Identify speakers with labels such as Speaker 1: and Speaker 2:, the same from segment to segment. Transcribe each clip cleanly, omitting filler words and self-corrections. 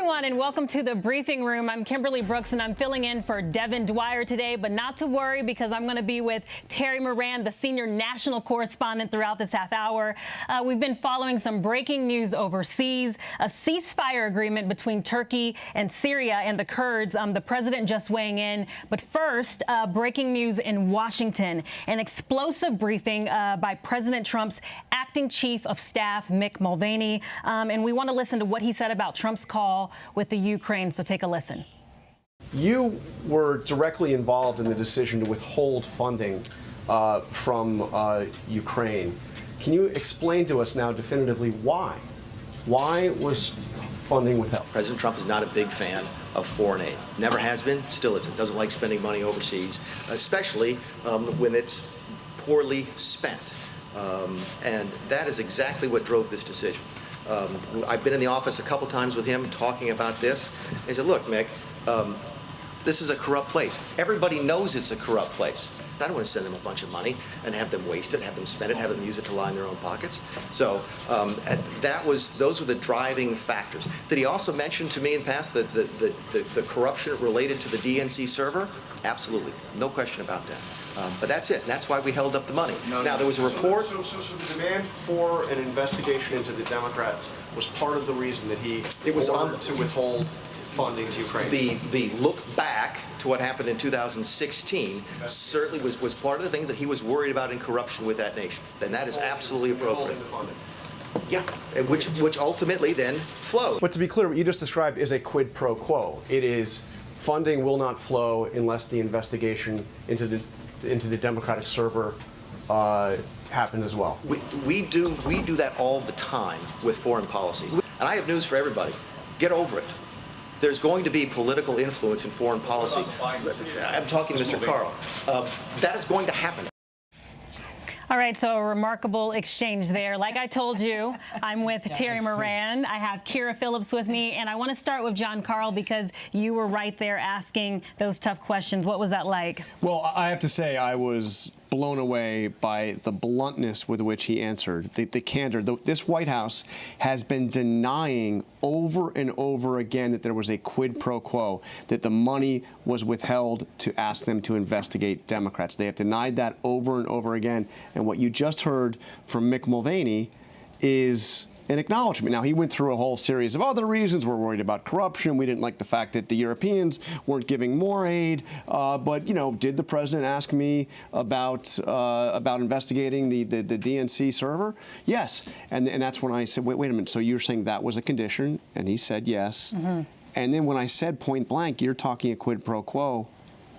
Speaker 1: everyone, and welcome to the briefing room. I'm Kimberly Brooks, and I'm filling in for Devin Dwyer today, but not to worry because I'm going to be with Terry Moran, the senior national correspondent, throughout this half hour. We've been following some breaking news overseas, a ceasefire agreement between Turkey and Syria and the Kurds. The president just weighing in. But first, breaking news in Washington, an explosive briefing by President Trump's acting chief of staff, Mick Mulvaney, and we want to listen to what he said about Trump's call with the Ukraine, so take a listen.
Speaker 2: You were directly involved in the decision to withhold funding from Ukraine. Can you explain to us now definitively why? Why was funding withheld?
Speaker 3: President Trump is not a big fan of foreign aid. Never has been, still isn't. Doesn't like spending money overseas, especially when it's poorly spent. And that is exactly what drove this decision. I've been in the office a couple times with him talking about this. He said, look, Mick, this is a corrupt place. Everybody knows it's a corrupt place. I don't want to send them a bunch of money and have them waste it, have them spend it, have them use it to line their own pockets. So those were the driving factors. Did he also mention to me in the past the corruption related to the DNC server? Absolutely, no question about that. But that's it. That's why we held up the money. Now, there was a report.
Speaker 2: So the demand for an investigation into the Democrats was part of the reason that he ordered to withhold funding to Ukraine.
Speaker 3: The look back to what happened in 2016 certainly was part of the thing that he was worried about in corruption with that nation. Then that is absolutely appropriate. Yeah, which ultimately then flowed.
Speaker 2: But to be clear, what you just described is a quid pro quo. It is funding will not flow unless the investigation into the Democratic server happens as well.
Speaker 3: We do that all the time with foreign policy. And I have news for everybody. Get over it. There's going to be political influence in foreign policy. I'm talking to Mr. Carl. That is going to happen.
Speaker 1: All right, so a remarkable exchange there. Like I told you, I'm with Terry Moran. I have Kira Phillips with me, and I want to start with John Carl because you were right there asking those tough questions. What was that like?
Speaker 4: Well, I have to say I was blown away by the bluntness with which he answered, the candor. This White House has been denying over and over again that there was a quid pro quo, that the money was withheld to ask them to investigate Democrats. They have denied that over and over again. And what you just heard from Mick Mulvaney is an acknowledgement. Now, he went through a whole series of other reasons. We're worried about corruption. We didn't like the fact that the Europeans weren't giving more aid. But, you know, did the president ask me about investigating the DNC server? Yes. And that's when I said, wait a minute. So you're saying that was a condition? And he said yes. Mm-hmm. And then when I said point blank, you're talking a quid pro quo,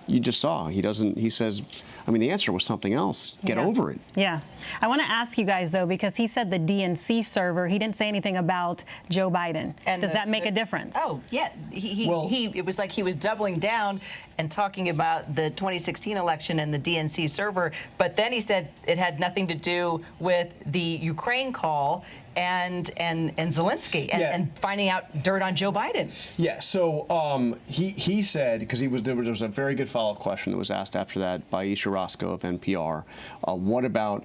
Speaker 4: you just saw. He says, I mean, the answer was something else. Get over it.
Speaker 1: Yeah. I want to ask you guys, though, because he said the DNC server. He didn't say anything about Joe Biden. And does that make a difference?
Speaker 5: Oh, yeah. It was like he was doubling down and talking about the 2016 election and the DNC server. But then he said it had nothing to do with the Ukraine call and Zelensky and finding out dirt on Joe Biden.
Speaker 4: Yeah, so he said, because there was a very good follow-up question that was asked after that by Isha Roscoe of NPR. What about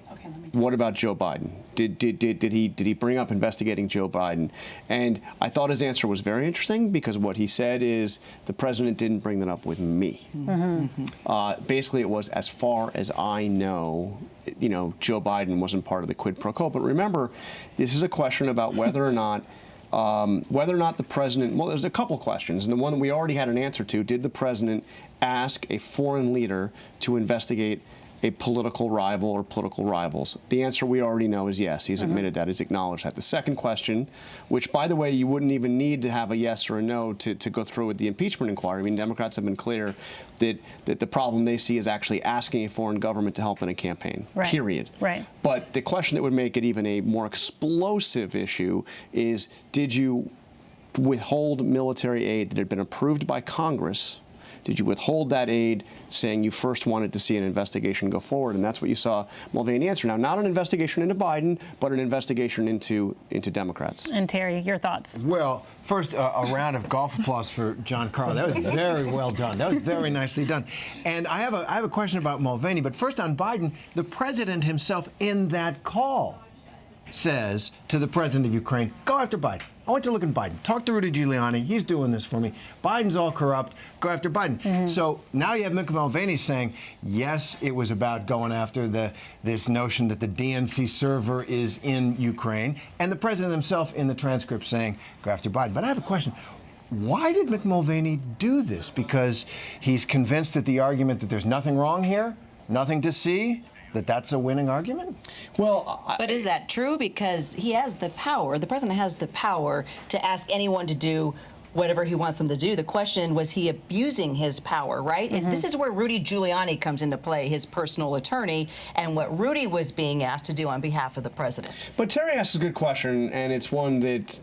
Speaker 4: Joe Biden? Did he bring up investigating Joe Biden? And I thought his answer was very interesting because what he said is the president didn't bring that up with me. Mm-hmm. Basically, it was as far as I know. You know, Joe Biden wasn't part of the quid pro quo. But remember, this is a question about whether or not the president, well, there's a couple questions. And the one that we already had an answer to, did the president ask a foreign leader to investigate a political rival or political rivals? The answer we already know is yes. He's admitted that. He's acknowledged that. The second question, which, by the way, you wouldn't even need to have a yes or a no to go through with the impeachment inquiry. I mean, Democrats have been clear that the problem they see is actually asking a foreign government to help in a campaign, period.
Speaker 1: Right.
Speaker 4: But the question that would make it even a more explosive issue is, did you withhold military aid that had been approved by Congress? Did you withhold that aid, saying you first wanted to see an investigation go forward? And that's what you saw Mulvaney answer. Now, not an investigation into Biden, but an investigation into Democrats.
Speaker 1: And Terry, your thoughts?
Speaker 6: Well, first, a round of golf applause for John Carl. That was very well done. That was very nicely done. And I have a question about Mulvaney. But first on Biden, the president himself in that call says to the president of Ukraine, go after Biden. I want you to look at Biden. Talk to Rudy Giuliani. He's doing this for me. Biden's all corrupt. Go after Biden. So now you have Mick Mulvaney saying, yes, it was about going after this notion that the DNC server is in Ukraine, and the president himself in the transcript saying, go after Biden. But I have a question. Why did Mick Mulvaney do this? Because he's convinced that the argument that there's nothing wrong here, nothing to see, that's a winning argument?
Speaker 4: Well,
Speaker 5: But is that true? Because he has the power, the president has the power to ask anyone to do whatever he wants them to do. The question, was he abusing his power, right? And this is where Rudy Giuliani comes into play, his personal attorney, and what Rudy was being asked to do on behalf of the president.
Speaker 4: But Terry asks a good question, and it's one that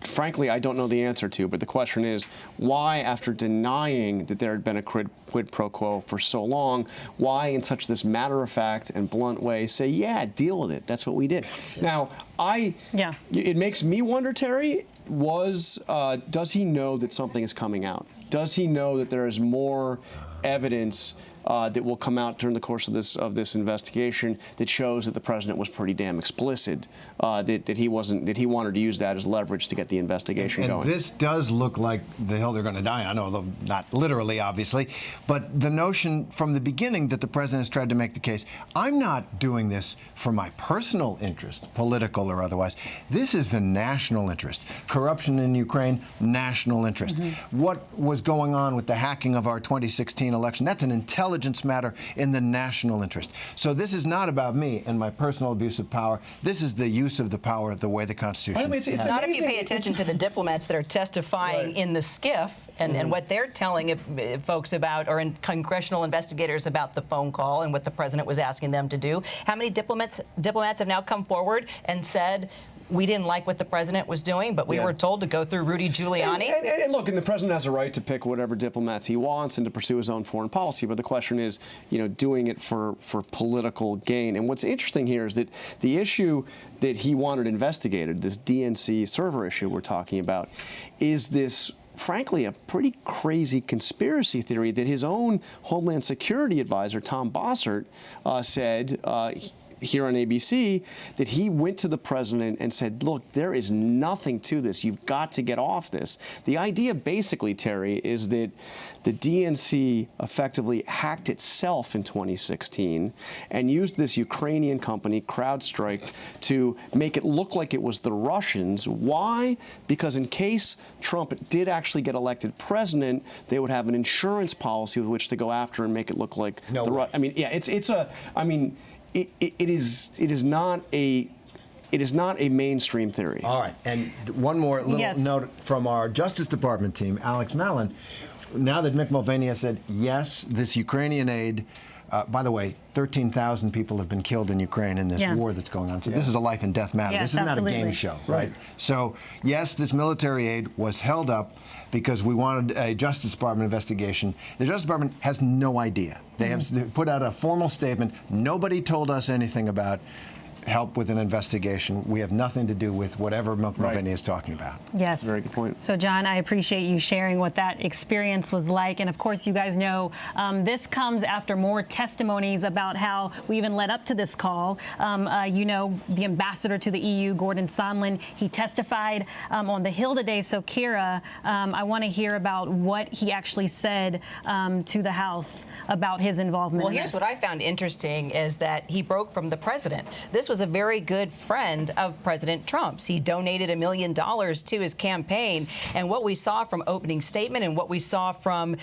Speaker 4: frankly, I don't know the answer to, but the question is, why, after denying that there had been a quid pro quo for so long, why in such this matter-of-fact and blunt way say, yeah, deal with it, that's what we did. Now, it makes me wonder, Terry, does he know that something is coming out? Does he know that there is more evidence that will come out during the course of this investigation that shows that the president was pretty damn explicit, that he wanted to use that as leverage to get the investigation going.
Speaker 6: And this does look like the hill they're going to die on, although not literally, obviously, but the notion from the beginning that the president has tried to make the case, I'm not doing this for my personal interest, political or otherwise. This is the national interest. Corruption in Ukraine, national interest. What was going on with the hacking of our 2016 election, that's an intelligence matter in the national interest. So this is not about me and my personal abuse of power. This is the use of the power the way the Constitution.
Speaker 5: It's not if you pay attention to the diplomats that are testifying in the SCIF and what they're telling folks about, or in congressional investigators about the phone call and what the president was asking them to do. How many diplomats have now come forward and said, we didn't like what the president was doing, but we were told to go through Rudy Giuliani?
Speaker 4: And look, and the president has a right to pick whatever diplomats he wants and to pursue his own foreign policy. But the question is, doing it for political gain. And what's interesting here is that the issue that he wanted investigated, this DNC server issue we're talking about, is this, frankly, a pretty crazy conspiracy theory that his own Homeland Security advisor, Tom Bossert, said here on ABC, that he went to the president and said, look, there is nothing to this. You've got to get off this. The idea basically, Terry, is that the DNC effectively hacked itself in 2016 and used this Ukrainian company, CrowdStrike, to make it look like it was the Russians. Why? Because in case Trump did actually get elected president, they would have an insurance policy with which to go after and make it look like the Russians. I mean, yeah, it is not a mainstream theory.
Speaker 6: All right, and one more little note from our Justice Department team, Alex Mallon. Now that Mick Mulvaney has said, yes, this Ukrainian aid, by the way, 13,000 people have been killed in Ukraine in this war that's going on. So this is a life and death matter. This is not a game show, right? So, yes, this military aid was held up because we wanted a Justice Department investigation. The Justice Department has no idea. They have put out a formal statement. Nobody told us anything about help with an investigation. We have nothing to do with whatever Mulvaney is talking about.
Speaker 1: Yes.
Speaker 4: Very good point.
Speaker 1: So, John, I appreciate you sharing what that experience was like. And, of course, you guys know this comes after more testimonies about how we even led up to this call. The ambassador to the EU, Gordon Sondland, he testified on the Hill today. So, Kira, I want to hear about what he actually said to the House about his involvement in this.
Speaker 5: Well, here's what I found interesting is that he broke from the president. This was a very good friend of President Trump's. He donated $1 million to his campaign. And what we saw from opening statement and what we saw from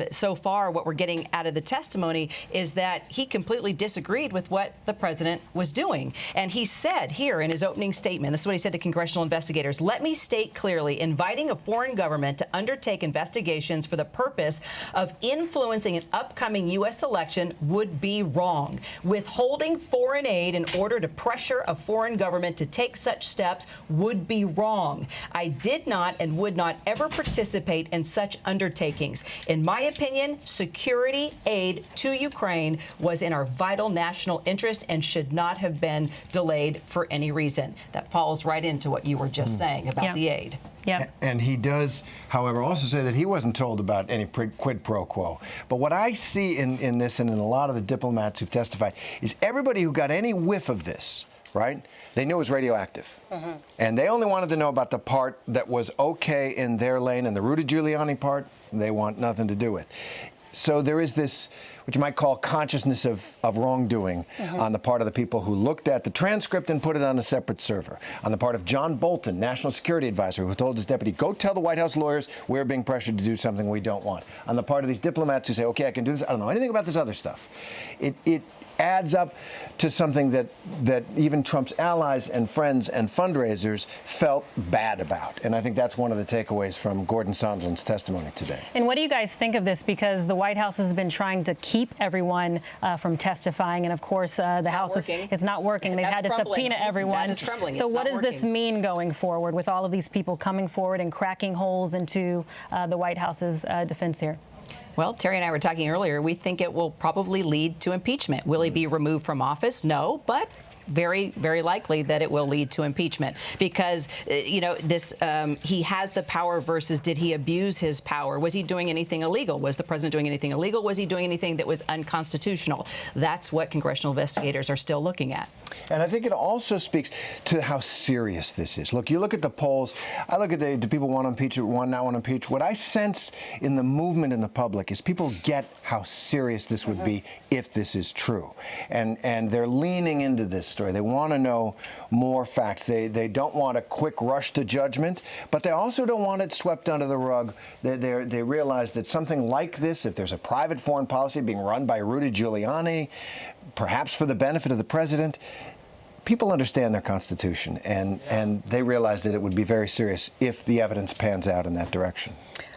Speaker 5: so far, what we're getting out of the testimony, is that he completely disagreed with what the president was doing. And he said here in his opening statement, this is what he said to congressional investigators, let me state clearly, inviting a foreign government to undertake investigations for the purpose of influencing an upcoming U.S. election would be wrong. Withholding foreign aid in order to pressure a foreign government to take such steps would be wrong. I did not and would not ever participate in such undertakings. In my opinion, security aid to Ukraine was in our vital national interest and should not have been delayed for any reason. That falls right into what you were just saying about the aid.
Speaker 1: Yep.
Speaker 6: And he does, however, also say that he wasn't told about any quid pro quo. But what I see in this and in a lot of the diplomats who've testified is everybody who got any whiff of this right? They knew it was radioactive. And they only wanted to know about the part that was okay in their lane, and the Rudy Giuliani part, they want nothing to do with. So there is this, what you might call consciousness of wrongdoing on the part of the people who looked at the transcript and put it on a separate server. On the part of John Bolton, National Security Advisor, who told his deputy, go tell the White House lawyers we're being pressured to do something we don't want. On the part of these diplomats who say, okay, I can do this, I don't know anything about this other stuff. It adds up to something that even Trump's allies and friends and fundraisers felt bad about. And I think that's one of the takeaways from Gordon Sondland's testimony today.
Speaker 1: And what do you guys think of this? Because the White House has been trying to keep everyone from testifying. And of course, the House is not working. They've had to subpoena everyone.
Speaker 5: That is crumbling.
Speaker 1: So
Speaker 5: it's
Speaker 1: what does
Speaker 5: working.
Speaker 1: this mean going forward with all of these people coming forward and cracking holes into the White House's defense here?
Speaker 5: Well, Terry and I were talking earlier. We think it will probably lead to impeachment. Will he be removed from office? No, but very, very likely that it will lead to impeachment because, this he has the power versus did he abuse his power? Was he doing anything illegal? Was the president doing anything illegal? Was he doing anything that was unconstitutional? That's what congressional investigators are still looking at.
Speaker 6: And I think it also speaks to how serious this is. Look, you look at the polls. I look at do people want to impeach or not want to impeach? What I sense in the movement in the public is people get how serious this would be if this is true. And they're leaning into this story. They want to know more facts. They don't want a quick rush to judgment, but they also don't want it swept under the rug. They realize that something like this, if there's a private foreign policy being run by Rudy Giuliani, perhaps for the benefit of the president, people understand their Constitution, and they realize that it would be very serious if the evidence pans out in that direction.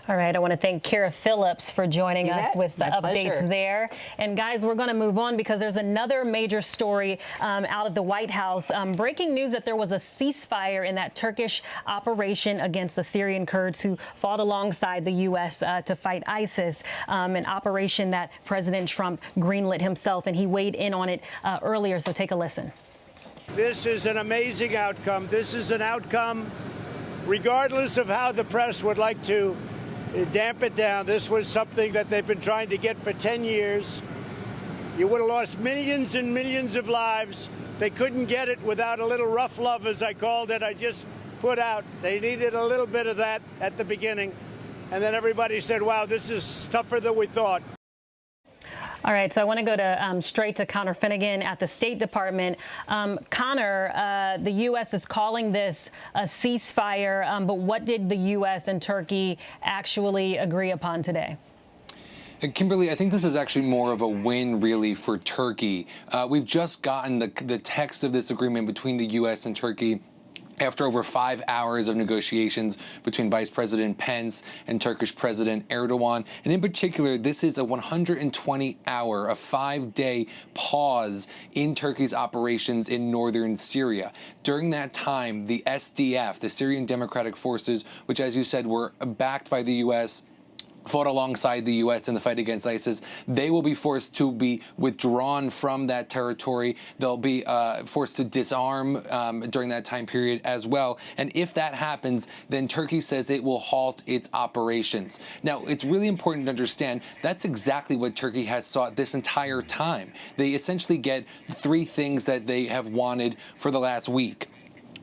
Speaker 1: All right, I want to thank Kira Phillips for joining us with the updates there. And guys, we're going to move on because there's another major story out of the White House. Breaking news that there was a ceasefire in that Turkish operation against the Syrian Kurds who fought alongside the U.S. To fight ISIS, an operation that President Trump greenlit himself, and he weighed in on it earlier. So take a listen.
Speaker 7: This is an amazing outcome. This is an outcome, regardless of how the press would like to damp it down. This was something that they've been trying to get for 10 years. You would have lost millions and millions of lives. They couldn't get it without a little rough love, as I called it. I just put out. They needed a little bit of that at the beginning. And then everybody said, wow, this is tougher than we thought.
Speaker 1: All right, so I want to go to straight to Connor Finnegan at the State Department. Connor, the U.S. is calling this a ceasefire, but what did the U.S. and Turkey actually agree upon today?
Speaker 8: Kimberly, I think this is actually more of a win, really, for Turkey. We've just gotten the text of this agreement between the U.S. and Turkey after over 5 hours of negotiations between Vice President Pence and Turkish President Erdogan. And in particular, this is a 120-hour, a 5-day pause in Turkey's operations in northern Syria. During that time, the SDF, the Syrian Democratic Forces, which, as you said, were backed by the U.S., fought alongside the U.S. in the fight against ISIS. They will be forced to be withdrawn from that territory. They'll be forced to disarm during that time period as well. And if that happens, then Turkey says it will halt its operations. Now, it's really important to understand that's exactly what Turkey has sought this entire time. They essentially get 3 things that they have wanted for the last week.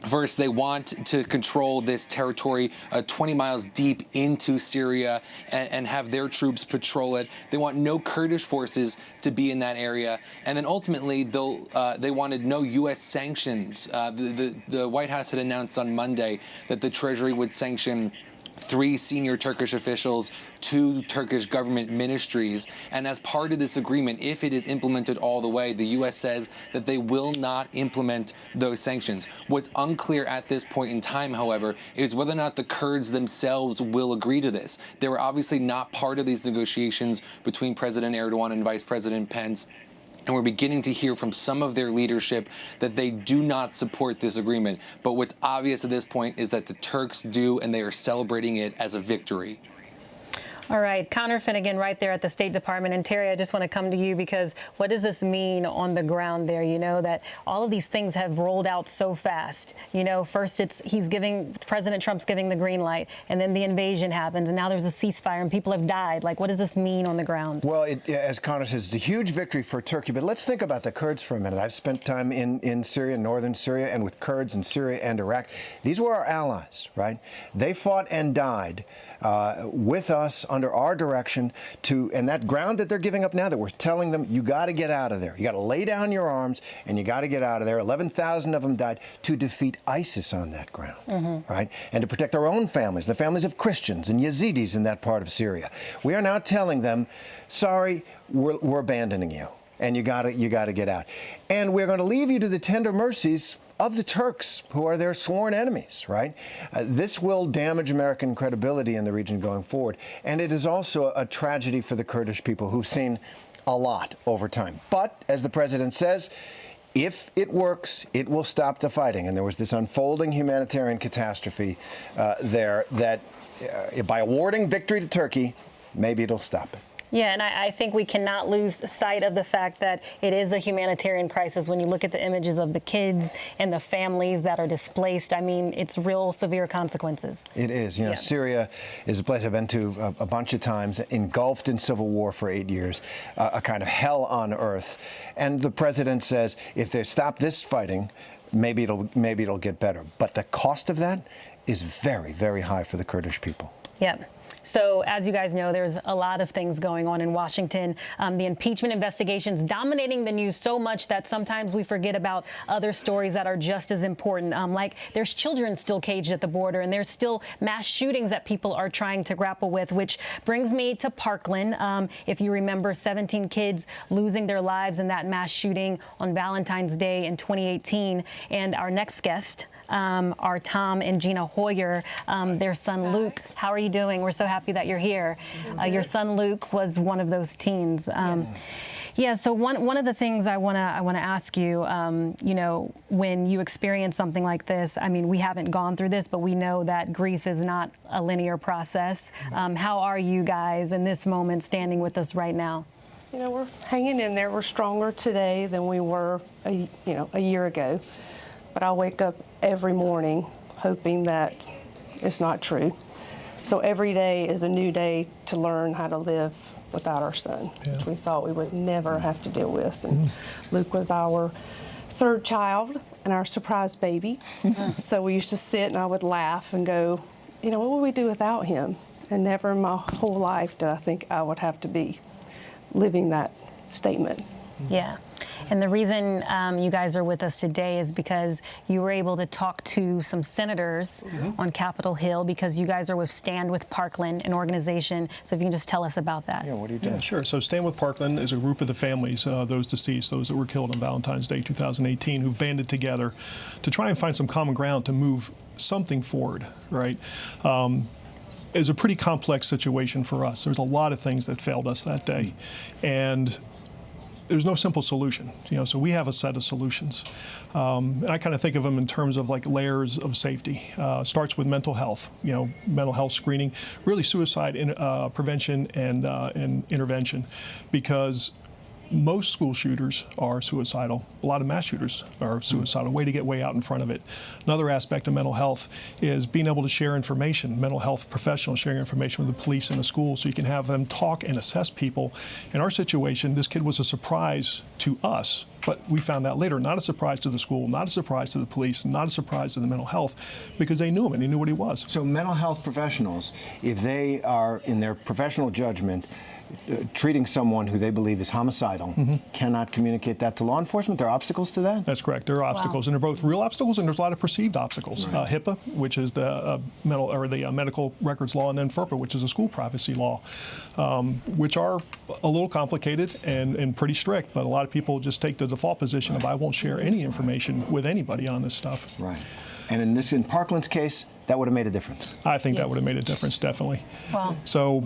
Speaker 8: First, they want to control this territory 20 miles deep into Syria and have their troops patrol it. They want no Kurdish forces to be in that area. And then ultimately, they wanted no U.S. sanctions. The White House had announced on Monday that the Treasury would sanction 3 senior Turkish officials, 2 Turkish government ministries. And as part of this agreement, if it is implemented all the way, the U.S. says that they will not implement those sanctions. What's unclear at this point in time, however, is whether or not the Kurds themselves will agree to this. They were obviously not part of these negotiations between President Erdogan and Vice President Pence. And we're beginning to hear from some of their leadership that they do not support this agreement. But what's obvious at this point is that the Turks do, and they are celebrating it as a victory.
Speaker 1: All right, Connor Finnegan right there at the State Department. And Terry, I just want to come to you because what does this mean on the ground there? You know, that all of these things have rolled out so fast. You know, first President Trump's giving the green light, and then the invasion happens, and now there's a ceasefire and people have died. Like, what does this mean on the ground?
Speaker 6: Well, as Connor says, it's a huge victory for Turkey, but let's think about the Kurds for a minute. I've spent time in Syria, northern Syria, and with Kurds in Syria and Iraq. These were our allies, right? They fought and died with us under our direction and that ground that they're giving up now, that we're telling them, you got to get out of there. You got to lay down your arms and you got to get out of there. 11,000 of them died to defeat ISIS on that ground, right? And to protect our own families, the families of Christians and Yazidis in that part of Syria. We are now telling them, sorry, we're abandoning you, and you got to get out. And we're going to leave you to the tender mercies of the Turks, who are their sworn enemies, right? This will damage American credibility in the region going forward. And it is also a tragedy for the Kurdish people, who've seen a lot over time. But, as the president says, if it works, it will stop the fighting. And there was this unfolding humanitarian catastrophe there that, by awarding victory to Turkey, maybe it'll stop it.
Speaker 1: Yeah, and I think we cannot lose sight of the fact that it is a humanitarian crisis. When you look at the images of the kids and the families that are displaced, I mean, it's real severe consequences.
Speaker 6: It is. You know, Syria is a place I've been to a bunch of times, engulfed in civil war for 8 years, a kind of hell on earth. And the president says, if they stop this fighting, maybe it'll get better. But the cost of that is very, very high for the Kurdish people.
Speaker 1: Yeah. So, as you guys know, there's a lot of things going on in Washington. The impeachment investigations dominating the news so much that sometimes we forget about other stories that are just as important. Like, there's children still caged at the border, and there's still mass shootings that people are trying to grapple with, which brings me to Parkland. If you remember, 17 kids losing their lives in that mass shooting on Valentine's Day in 2018. And our next guest are Tom and Gina Hoyer, their son Luke. How are you doing? We're so happy that you're here. Your son Luke was one of those teens. Yeah, so one of the things I want to ask you, you know, when you experience something like this, I mean, we haven't gone through this, but we know that grief is not a linear process. How are you guys in this moment standing with us right now?
Speaker 9: You know, we're hanging in there. We're stronger today than we were, a year ago. But I wake up every morning hoping that it's not true. So every day is a new day to learn how to live without our son, which we thought we would never have to deal with. And Luke was our third child and our surprise baby. So we used to sit and I would laugh and go, you know, what would we do without him? And never in my whole life did I think I would have to be living that statement.
Speaker 1: Yeah. And the reason you guys are with us today is because you were able to talk to some senators on Capitol Hill, because you guys are with Stand with Parkland, an organization. So if you can just tell us about that.
Speaker 6: Yeah, what are you doing?
Speaker 10: Yeah, sure. So Stand with Parkland is a group of the families, those deceased, those that were killed on Valentine's Day 2018, who've banded together to try and find some common ground to move something forward, right? It's a pretty complex situation for us. There's a lot of things that failed us that day. And there's no simple solution, you know, so we have a set of solutions. And I kind of think of them in terms of like layers of safety. Starts with mental health, you know, mental health screening, really suicide prevention and intervention, because most school shooters are suicidal. A lot of mass shooters are suicidal, a way to get way out in front of it. Another aspect of mental health is being able to share information, mental health professionals sharing information with the police and the school, so you can have them talk and assess people. In our situation, this kid was a surprise to us, but we found out later, not a surprise to the school, not a surprise to the police, not a surprise to the mental health, because they knew him and they knew what he was.
Speaker 6: So mental health professionals, if they are in their professional judgment treating someone who they believe is homicidal, cannot communicate that to law enforcement? There are obstacles to that?
Speaker 10: That's correct. There are obstacles, and they're both real obstacles, and there's a lot of perceived obstacles. Right. HIPAA, which is the medical records law, and then FERPA, which is a school privacy law, which are a little complicated and pretty strict. But a lot of people just take the default position of I won't share any information with anybody on this stuff.
Speaker 6: Right. And in Parkland's case, that would have made a difference.
Speaker 10: I think that would have made a difference, definitely.
Speaker 1: Wow.
Speaker 10: So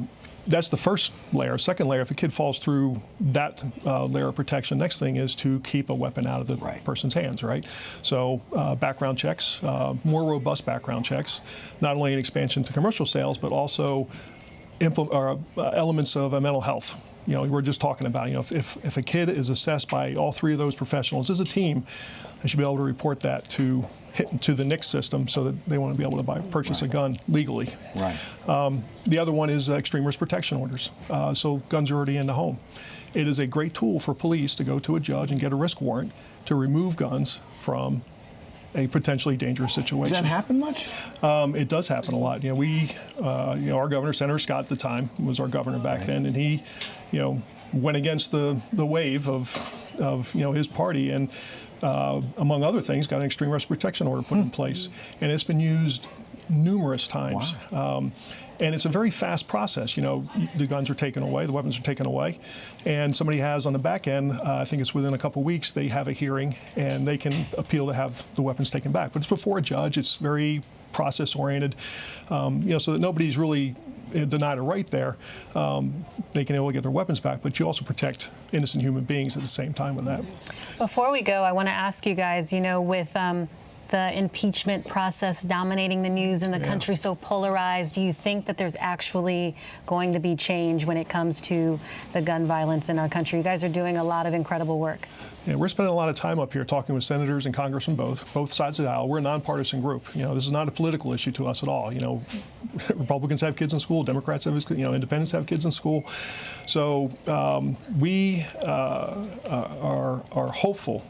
Speaker 10: that's the first layer. Second layer, if a kid falls through that layer of protection, next thing is to keep a weapon out of the person's hands, right? So background checks, more robust background checks, not only an expansion to commercial sales, but also elements of mental health. We're just talking about, if a kid is assessed by all three of those professionals as a team, they should be able to report that to the NICS system so that they want to be able to purchase a gun legally.
Speaker 6: Right.
Speaker 10: The other one is extreme risk protection orders. So guns are already in the home. It is a great tool for police to go to a judge and get a risk warrant to remove guns from a potentially dangerous situation.
Speaker 6: Does that happen much?
Speaker 10: It does happen a lot. Our governor, Senator Scott at the time, was our governor back then, and he, went against the wave of his party, and among other things, got an extreme risk protection order put in place, and it's been used numerous times. Wow. And it's a very fast process. The guns are taken away, the weapons are taken away, and somebody has on the back end, I think it's within a couple of weeks, they have a hearing and they can appeal to have the weapons taken back. But it's before a judge. It's very process oriented, so that nobody's really denied a right there. They can able to get their weapons back, but you also protect innocent human beings at the same time with that.
Speaker 1: Before we go, I want to ask you guys, with the impeachment process dominating the news and the country so polarized, do you think that there's actually going to be change when it comes to the gun violence in our country? You guys are doing a lot of incredible work.
Speaker 10: Yeah, we're spending a lot of time up here talking with senators and congressmen, both sides of the aisle. We're a nonpartisan group. This is not a political issue to us at all. Republicans have kids in school, Democrats have, independents have kids in school. So we are hopeful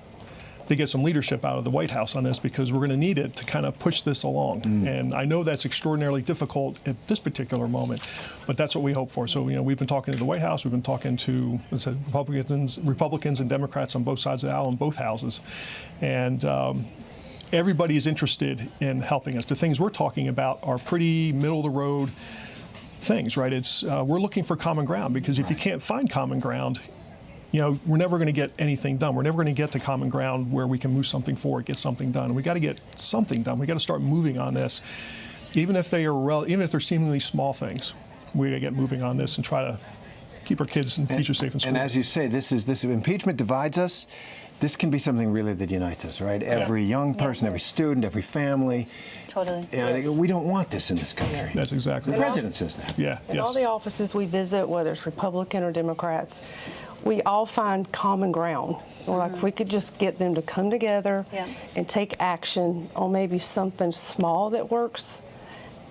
Speaker 10: to get some leadership out of the White House on this, because we're going to need it to kind of push this along. And I know that's extraordinarily difficult at this particular moment, but that's what we hope for. So, we've been talking to the White House, we've been talking to, as I said, Republicans and Democrats on both sides of the aisle in both houses. And everybody is interested in helping us. The things we're talking about are pretty middle-of-the-road things, right? It's we're looking for common ground, because if you can't find common ground, we're never going to get anything done. We're never going to get to common ground where we can move something forward, get something done. And we got to get something done. We got to start moving on this, even if they're seemingly small things. We got to get moving on this and try to keep our kids and teachers safe in school.
Speaker 6: And as you say, this impeachment divides us. This can be something really that unites us, right? Every young person, every student, every family.
Speaker 1: Totally.
Speaker 6: We don't want this in this country.
Speaker 10: That's exactly
Speaker 6: the
Speaker 10: right.
Speaker 6: president says that.
Speaker 10: Yeah.
Speaker 9: In all the offices we visit, whether it's Republican or Democrats, we all find common ground. Or like if we could just get them to come together and take action on maybe something small that works.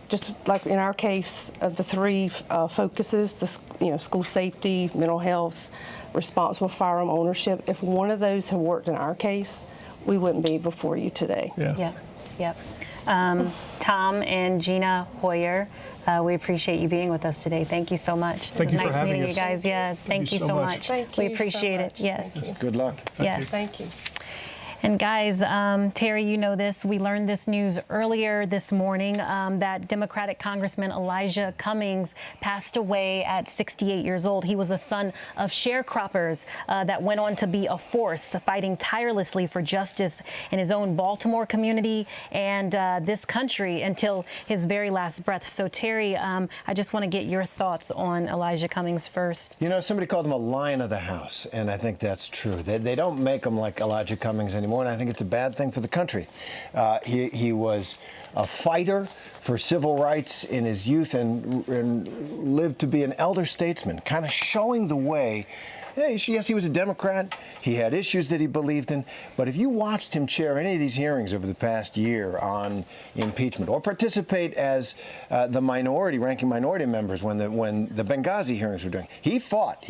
Speaker 9: Just like in our case of the three focuses, school safety, mental health, responsible firearm ownership. If one of those had worked in our case, we wouldn't be before you today.
Speaker 1: Yep. Tom and Gina Hoyer, we appreciate you being with us today. Thank you so much.
Speaker 10: Thank you for having us.
Speaker 1: Nice meeting you guys. Yes, thank you so much. We appreciate it. Yes.
Speaker 6: Good luck.
Speaker 1: Yes.
Speaker 9: Thank you.
Speaker 1: And guys, Terry, you know this. We learned this news earlier this morning that Democratic Congressman Elijah Cummings passed away at 68 years old. He was a son of sharecroppers that went on to be a force fighting tirelessly for justice in his own Baltimore community and this country until his very last breath. So, Terry, I just want to get your thoughts on Elijah Cummings first.
Speaker 6: Somebody called him a lion of the house, and I think that's true. They don't make him like Elijah Cummings anymore. And I think it's a bad thing for the country. He was a fighter for civil rights in his youth and lived to be an elder statesman, kind of showing the way. Yes, he was a Democrat. He had issues that he believed in. But if you watched him chair any of these hearings over the past year on impeachment or participate as the ranking minority members when the Benghazi hearings were doing, he fought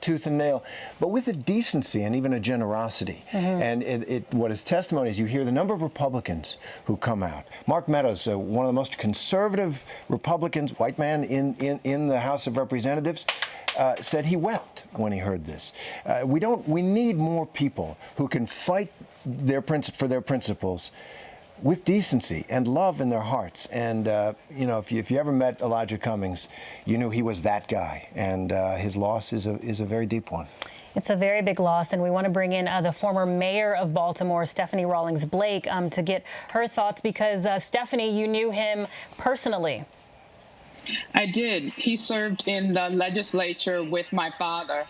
Speaker 6: tooth and nail, but with a decency and even a generosity. And what his testimony is, you hear the number of Republicans who come out. Mark Meadows, one of the most conservative Republicans, white man in the House of Representatives, said he wept when he heard this. We need more people who can fight for their principles with decency and love in their hearts. And if you ever met Elijah Cummings, you knew he was that guy. And his loss is a very deep one.
Speaker 1: It's a very big loss, and we want to bring in the former mayor of Baltimore, Stephanie Rawlings Blake, to get her thoughts, because Stephanie, you knew him personally.
Speaker 11: I did. He served in the legislature with my father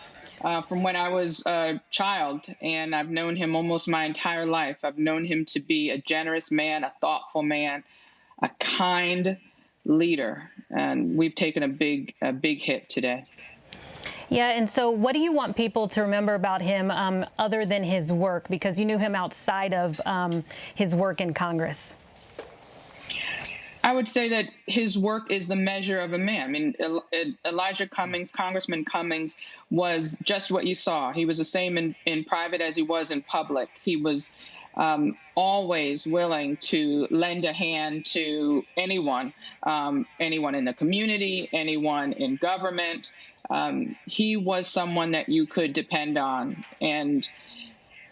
Speaker 11: from when I was a child, and I've known him almost my entire life. I've known him to be a generous man, a thoughtful man, a kind leader. and we've taken a big hit today.
Speaker 1: Yeah, and so what do you want people to remember about him other than his work? Because you knew him outside of his work in Congress.
Speaker 11: I would say that his work is the measure of a man. I mean, Elijah Cummings, Congressman Cummings, was just what you saw. He was the same in private as he was in public. He was always willing to lend a hand to anyone, anyone in the community, anyone in government. He was someone that you could depend on. And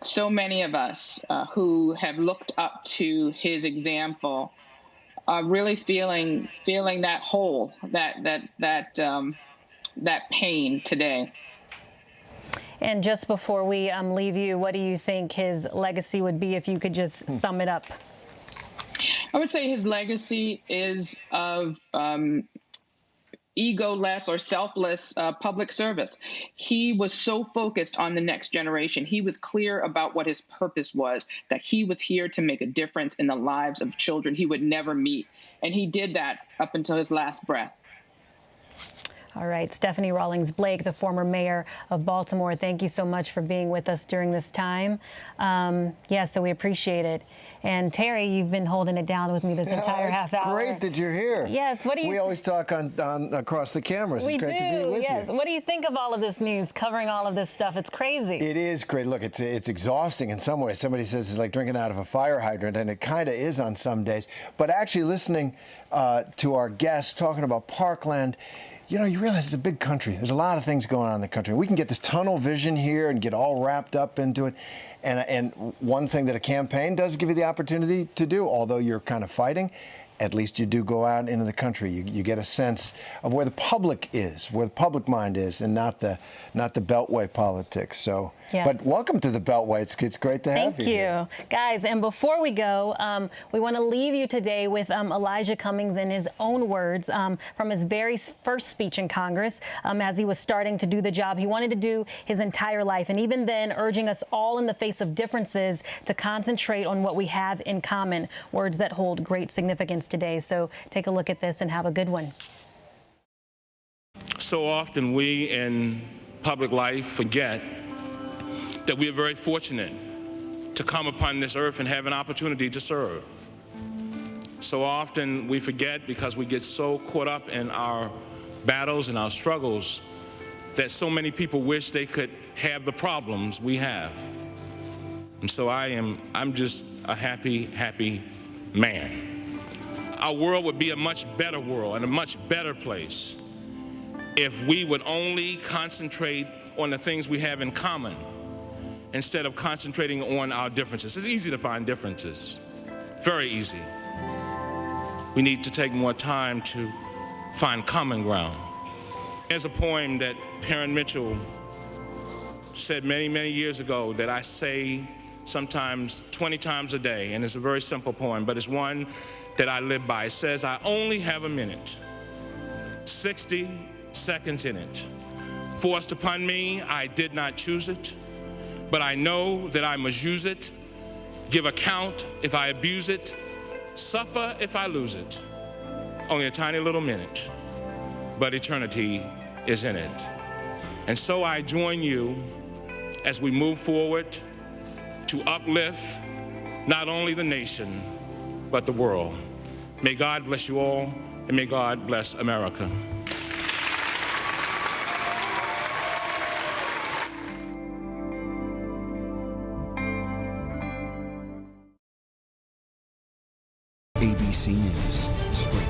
Speaker 11: so many of us who have looked up to his example are really feeling that hole, that pain today.
Speaker 1: And just before we leave you, what do you think his legacy would be if you could just sum it up?
Speaker 11: I would say his legacy is of egoless or selfless public service. He was so focused on the next generation. He was clear about what his purpose was, that he was here to make a difference in the lives of children he would never meet. And he did that up until his last breath.
Speaker 1: All right, Stephanie Rawlings Blake, the former mayor of Baltimore, thank you so much for being with us during this time. Yeah, so we appreciate it. And Terry, you've been holding it down with me this entire half hour.
Speaker 6: Great that you're here.
Speaker 1: Yes, what do you...
Speaker 6: We always talk on across the cameras.
Speaker 1: We
Speaker 6: it's great to be with
Speaker 1: yes.
Speaker 6: you.
Speaker 1: What do you think of all of this news, covering all of this stuff? It's crazy.
Speaker 6: It is great. Look, it's exhausting in some ways. Somebody says it's like drinking out of a fire hydrant, and it kind of is on some days. But actually listening to our guests talking about Parkland, you know, you realize it's a big country. There's a lot of things going on in the country. We can get this tunnel vision here and get all wrapped up into it. And one thing that a campaign does give you the opportunity to do, although you're kind of fighting, at least you do go out into the country. You get a sense of where the public is, where the public mind is, and not the Beltway politics. So,
Speaker 1: yeah.
Speaker 6: But welcome to the Beltway. It's great to have you.
Speaker 1: Thank you, guys. And before we go, we want to leave you today with Elijah Cummings in his own words from his very first speech in Congress as he was starting to do the job he wanted to do his entire life. And even then, urging us all in the face of differences to concentrate on what we have in common, words that hold great significance today. So take a look at this and have a good one.
Speaker 12: So often we in public life forget that we are very fortunate to come upon this earth and have an opportunity to serve. So often we forget because we get so caught up in our battles and our struggles that so many people wish they could have the problems we have. And so I'm just a happy man. Our world would be a much better world and a much better place if we would only concentrate on the things we have in common instead of concentrating on our differences. It's easy to find differences, very easy. We need to take more time to find common ground. There's a poem that Parent Mitchell said many years ago that I say sometimes 20 times a day, and it's a very simple poem, but it's one that I live by. It says, I only have a minute, 60 seconds in it. Forced upon me, I did not choose it, but I know that I must use it, give account if I abuse it, suffer if I lose it. Only a tiny little minute, but eternity is in it. And so I join you as we move forward to uplift not only the nation, but the world. May God bless you all, and may God bless America.
Speaker 13: ABC News. Straight